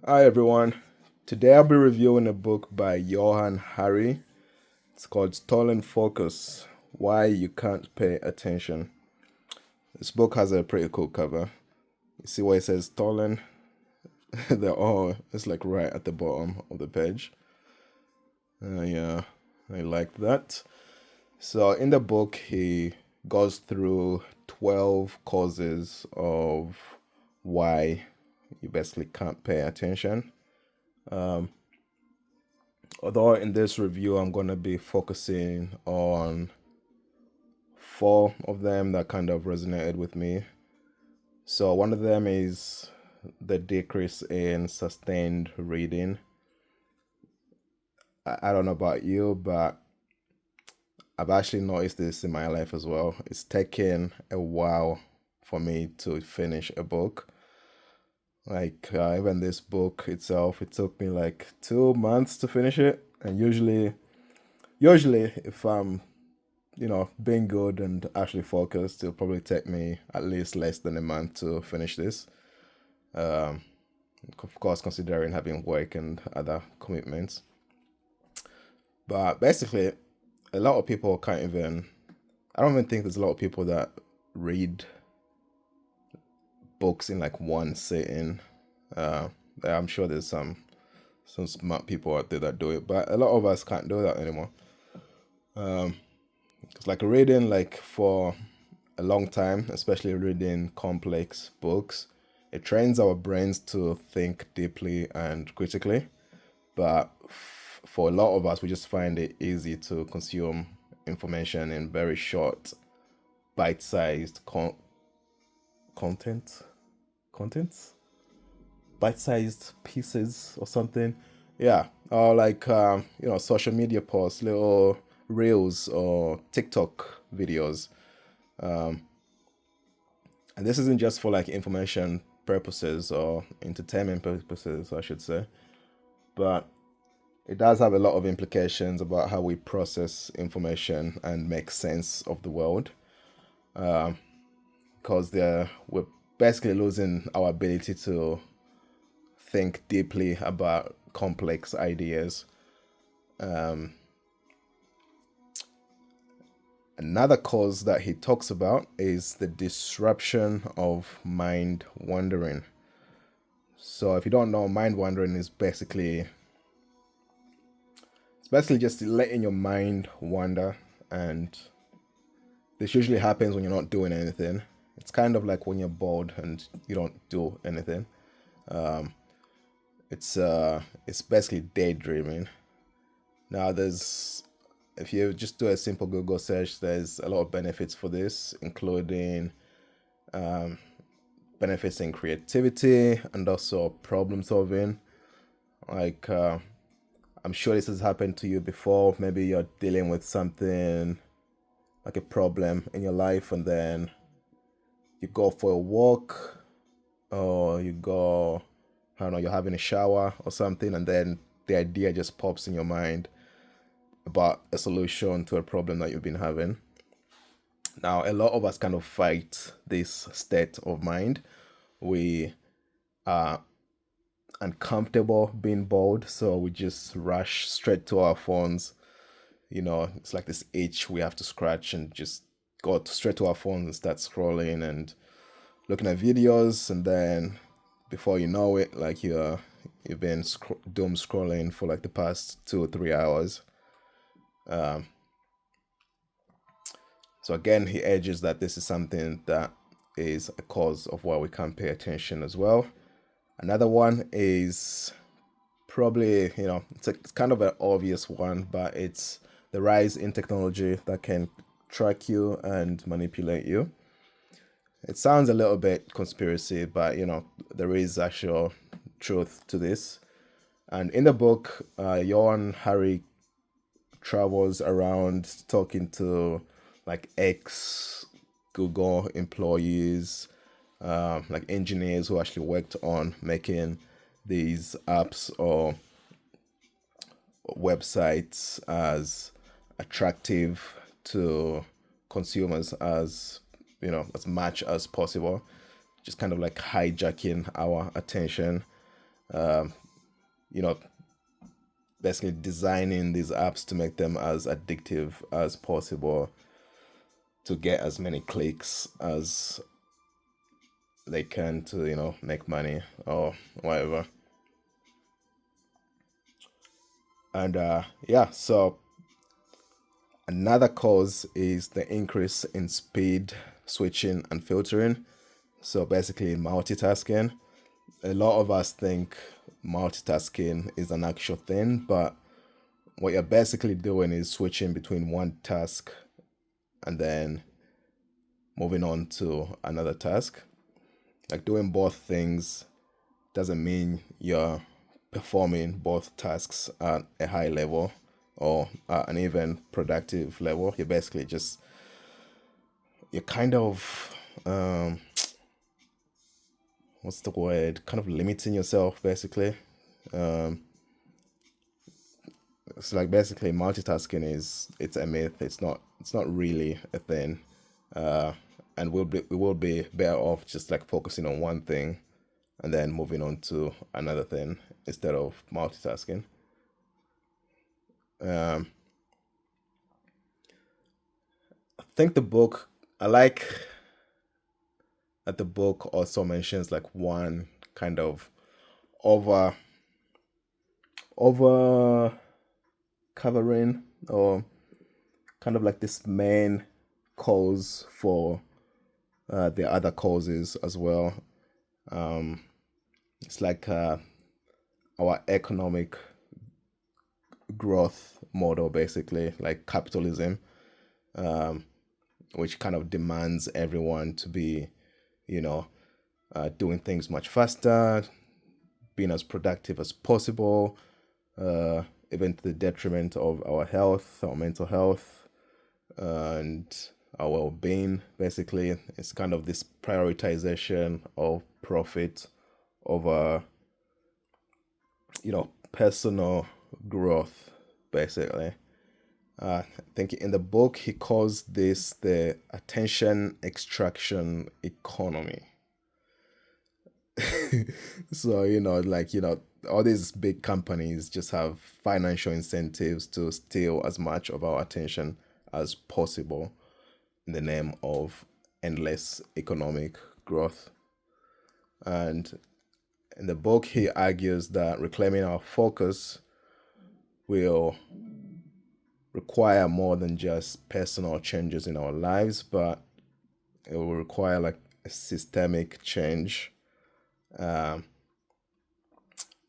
Hi everyone. Today I'll be reviewing a book by Johann Hari. It's called Stolen Focus: Why You Can't Pay Attention. This book has a pretty cool cover. You see where it says stolen? They're all it's like right at the bottom of the page. Yeah, I like that. So in the book he goes through 12 causes of why you basically can't pay attention. Um, Although in this review, I'm going to be focusing on four of them that kind of resonated with me. So, one of them is the decrease in sustained reading. I don't know about you, but I've actually noticed this in my life as well. It's taken a while for me to finish a book. Even this book itself, it took me like 2 months to finish it. And usually, if I'm being good and actually focused, it'll probably take me at least less than a month to finish this. Um, of course, considering having work and other commitments. But basically, a lot of people can't even. I don't even think there's a lot of people that read books in like one sitting. Uh, I'm sure there's some smart people out there that do it, but a lot of us can't do that anymore. Um, it's like reading like for a long time, especially reading complex books. It trains our brains to think deeply and critically. But for a lot of us, we just find it easy to consume information in very short, bite-sized content, contents, bite-sized pieces or something. Yeah, or like social media posts, little reels or TikTok videos. Um, and this isn't just for like information purposes or entertainment purposes, I should say, but it does have a lot of implications about how we process information and make sense of the world. Um, because we're basically losing our ability to think deeply about complex ideas. Um, Another cause that he talks about is the disruption of mind wandering. So if you don't know, mind wandering is basically just letting your mind wander, and this usually happens when you're not doing anything. It's kind of like when you're bored and you don't do anything. Um, it's basically daydreaming. Now there's if you just do a simple Google search, there's a lot of benefits for this, including um, benefits in creativity and also problem solving. Like I'm sure this has happened to you before. Maybe you're dealing with something like a problem in your life, and then you go for a walk, or you go, I don't know, you're having a shower or something, and then the idea just pops in your mind about a solution to a problem that you've been having. Now, a lot of us kind of fight this state of mind. We are uncomfortable being bored, so we just rush straight to our phones. It's like this itch we have to scratch and just straight to our phones and start scrolling and looking at videos, and then before you know it, like you've been doom scrolling for like the past 2 or 3 hours. Um, so again, he urges that this is something that is a cause of why we can't pay attention as well. Another one is probably it's kind of an obvious one, but it's the rise in technology that can track you and manipulate you. It sounds a little bit conspiracy, but there is actual truth to this. And in the book, Johann Harry travels around talking to like ex Google employees, like engineers who actually worked on making these apps or websites as attractive to consumers as much as possible, just kind of like hijacking our attention. um, you know, basically designing these apps to make them as addictive as possible to get as many clicks as they can to, make money or whatever. And yeah, so another cause is the increase in speed, switching, and filtering. So basically, multitasking. A lot of us think multitasking is an actual thing, but what you're basically doing is switching between one task and then moving on to another task. Like doing both things doesn't mean you're performing both tasks at a high level or at an even productive level. You're basically just, you're kind of, what's the word? Kind of limiting yourself, basically. Um, so like basically multitasking it's a myth. It's not really a thing. Uh, and we will be better off just like focusing on one thing and then moving on to another thing instead of multitasking. Um, I think the book I like that the book also mentions like one kind of over over covering or kind of like this main cause for the other causes as well. Um, it's like our economic growth model, basically, like capitalism, um, which kind of demands everyone to be, you know, doing things much faster, being as productive as possible, uh, even to the detriment of our health, our mental health, and our well-being. Basically, it's kind of this prioritization of profit over, personal growth, basically. I think in the book he calls this the attention extraction economy. So, all these big companies just have financial incentives to steal as much of our attention as possible in the name of endless economic growth. And in the book, he argues that reclaiming our focus will require more than just personal changes in our lives, but it will require like a systemic change. Um,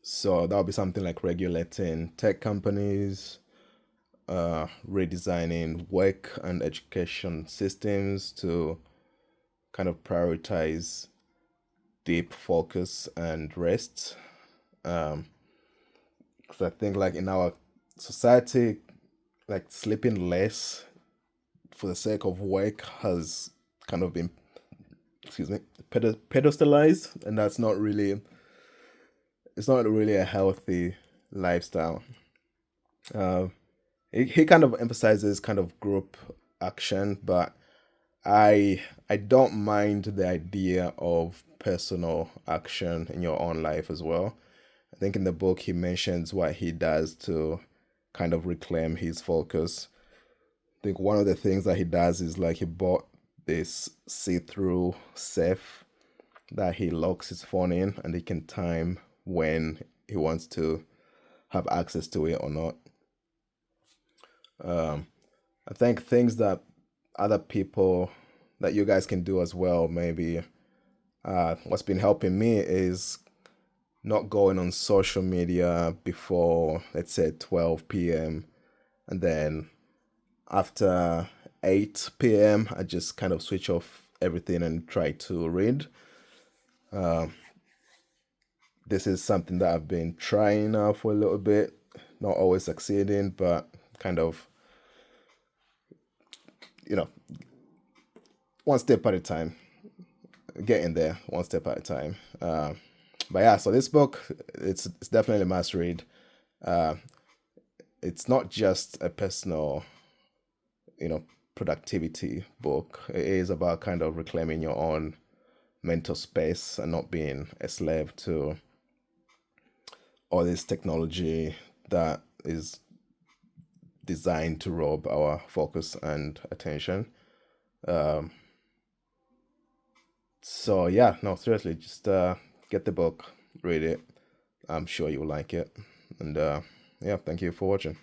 so that would be something like regulating tech companies, redesigning work and education systems to kind of prioritize deep focus and rest. Um, because I think like in our society, like sleeping less for the sake of work has kind of been, excuse me, pedestalized, and that's not really, it's not really a healthy lifestyle. Uh, he kind of emphasizes kind of group action, but I don't mind the idea of personal action in your own life as well. I think in the book he mentions what he does to kind of reclaim his focus. I think one of the things that he does is like he bought this see-through safe that he locks his phone in and he can time when he wants to have access to it or not. Um, I think things that other people that you guys can do as well, maybe what's been helping me is not going on social media before, let's say, 12 p.m. And then after 8 p.m., I just kind of switch off everything and try to read. Um, this is something that I've been trying now for a little bit, not always succeeding, but kind of, you know, one step at a time, getting there one step at a time. But yeah, so this book, it's definitely a must read. Uh, it's not just a personal, you know, productivity book. It is about kind of reclaiming your own mental space and not being a slave to all this technology that is designed to rob our focus and attention. So yeah, no, seriously, just get the book, read it. I'm sure you'll like it. And yeah, thank you for watching.